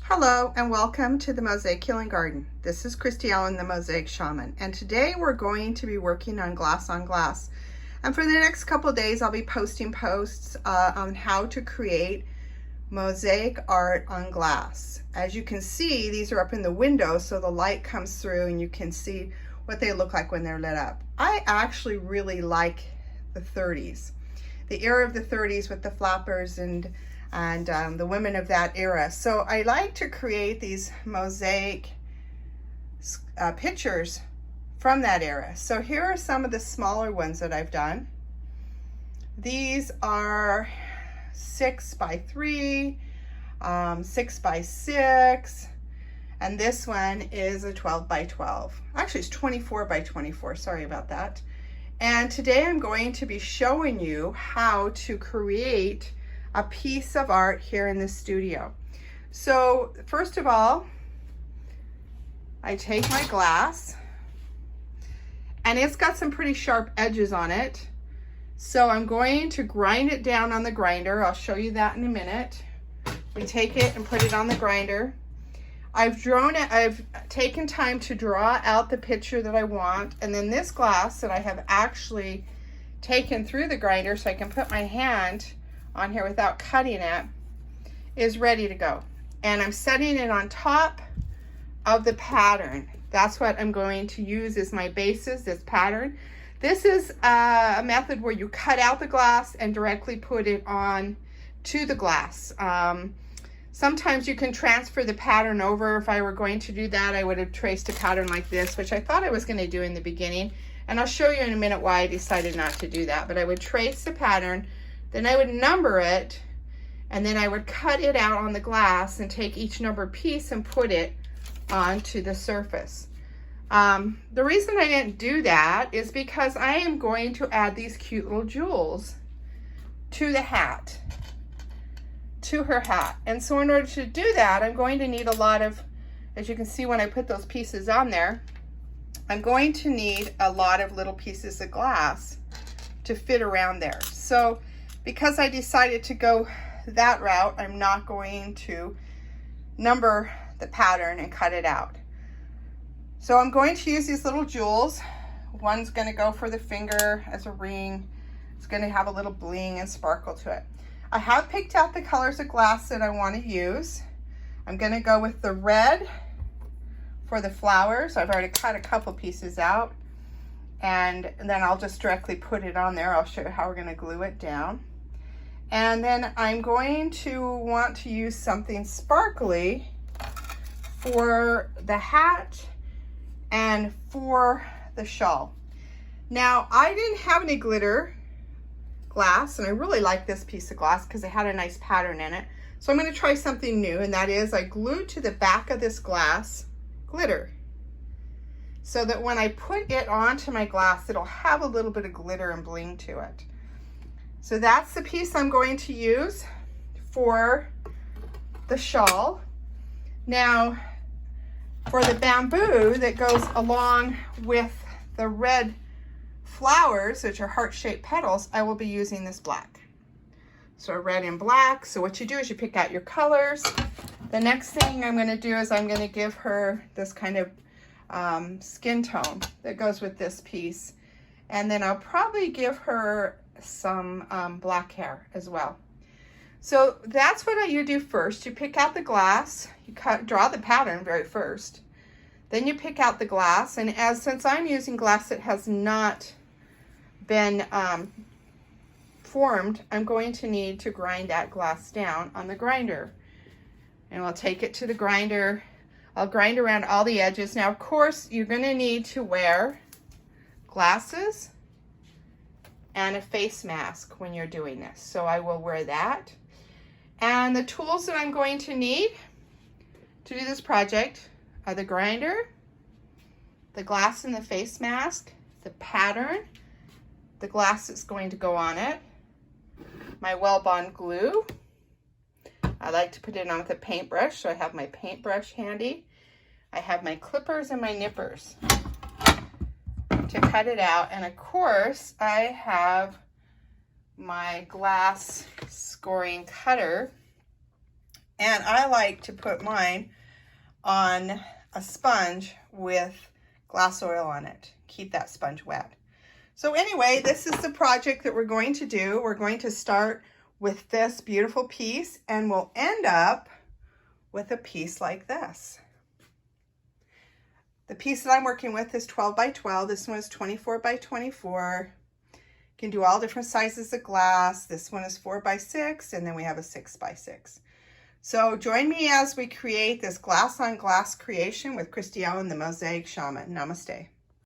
Hello and welcome to the Mosaic Healing Garden. This is Christy Allen, the Mosaic Shaman, and today we're going to be working on glass on glass. And for the next couple of days, I'll be posting posts on how to create mosaic art on glass. As you can see, these are up in the window, so the light comes through and you can see what they look like when they're lit up. I actually really like the 30s, the era of the 30s with the flappers and the women of that era. So I like to create these mosaic pictures from that era. So here are some of the smaller ones that I've done. These are 6 by 3, 6 by 6, and this one is a 12 by 12. Actually, it's 24 by 24. Sorry about that. And today I'm going to be showing you how to create a piece of art here in the studio. So first of all, I take my glass, and it's got some pretty sharp edges on it. So I'm going to grind it down on the grinder. I'll show you that in a minute. We take it and put it on the grinder. I've taken time to draw out the picture that I want, and then this glass that I have actually taken through the grinder so I can put my hand on here without cutting it is ready to go. And I'm setting it on top of the pattern. That's what I'm going to use as my basis, this pattern. This is a method where you cut out the glass and directly put it on to the glass. Sometimes you can transfer the pattern over. If I were going to do that, I would have traced a pattern like this, which I thought I was going to do in the beginning. And I'll show you in a minute why I decided not to do that. But I would trace the pattern, then I would number it, and then I would cut it out on the glass and take each numbered piece and put it onto the surface. The reason I didn't do that is because I am going to add these cute little jewels to the hat, to her hat. And so in order to do that, I'm going to need a lot of, as you can see when I put those pieces on there, I'm going to need a lot of little pieces of glass to fit around there. So because I decided to go that route, I'm not going to number the pattern and cut it out. So I'm going to use these little jewels. One's going to go for the finger as a ring. It's going to have a little bling and sparkle to it. I have picked out the colors of glass that I want to use. I'm going to go with the red for the flowers. I've already cut a couple pieces out, and then I'll just directly put it on there. I'll show you how we're going to glue it down. And then I'm going to want to use something sparkly for the hat and for the shawl. Now, I didn't have any glitter glass, and I really like this piece of glass because it had a nice pattern in it. So I'm going to try something new, and that is I glued to the back of this glass glitter, so that when I put it onto my glass, it'll have a little bit of glitter and bling to it. So that's the piece I'm going to use for the shawl. Now, for the bamboo that goes along with the red flowers, which are heart-shaped petals, I will be using this black. So red and black. So what you do is you pick out your colors. The next thing I'm going to do is I'm going to give her this kind of skin tone that goes with this piece. And then I'll probably give her some black hair as well. So that's what you do first. You pick out the glass, you draw the pattern very first, then you pick out the glass, and since I'm using glass that has not been formed, I'm going to need to grind that glass down on the grinder. And I'll take it to the grinder. I'll grind around all the edges. Now, of course, you're going to need to wear glasses and a face mask when you're doing this. So I will wear that. And the tools that I'm going to need to do this project are the grinder, the glass and the face mask, the pattern, the glass that's going to go on it, my Well-Bond glue. I like to put it on with a paintbrush, so I have my paintbrush handy. I have my clippers and my nippers to cut it out, and of course I have my glass scoring cutter And I like to put mine on a sponge with glass oil on it. Keep that sponge wet. So anyway, this is the project that we're going to do. We're going to start with this beautiful piece, and we'll end up with a piece like this. The piece that I'm working with is 12 by 12. This one is 24 by 24. You can do all different sizes of glass. This one is 4 by 6, and then we have a 6 by 6. So join me as we create this glass on glass creation with Christy Allen, the Mosaic Shaman. Namaste.